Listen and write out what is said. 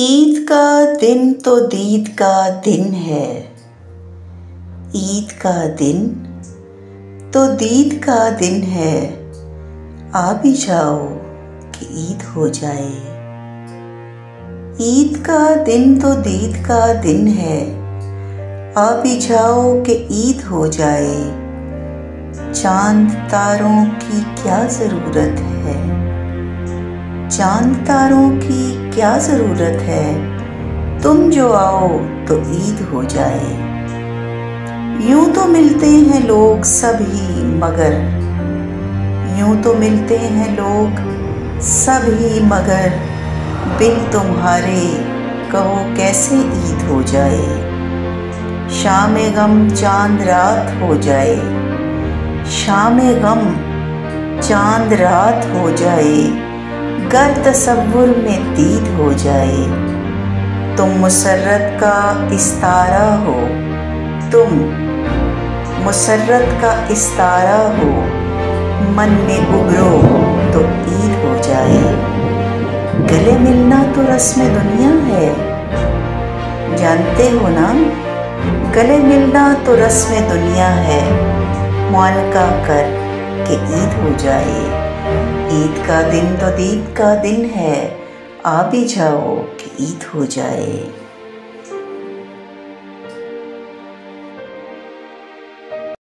ईद का दिन तो दीद का दिन है। ईद का दिन तो दीद का दिन है। आ भी जाओ कि ईद हो जाए। ईद का दिन तो दीद का दिन है। आ भी जाओ कि ईद हो जाए। चांद तारों की क्या ज़रूरत है। चांद तारों की क्या ज़रूरत है। तुम जो आओ तो ईद हो जाए। यूं तो मिलते हैं लोग सभी मगर, यूं तो मिलते हैं लोग सभी मगर, बिन तुम्हारे कहो कैसे ईद हो जाए। शाम गम चांद रात हो जाए। शाम गम चांद रात हो जाए। गर तसव्वुर में दीद हो जाए। तुम मुसर्रत का इस्तारा हो। तुम मुसर्रत का इस्तारा हो। मन में उभरो तो ईद हो जाए। गले मिलना तो रस्म दुनिया है। जानते हो ना, गले मिलना तो रस्म दुनिया है। मुआनका कर के ईद हो जाए। ईद का दिन तो दीद का दिन है। आ भी जाओ कि ईद हो जाए।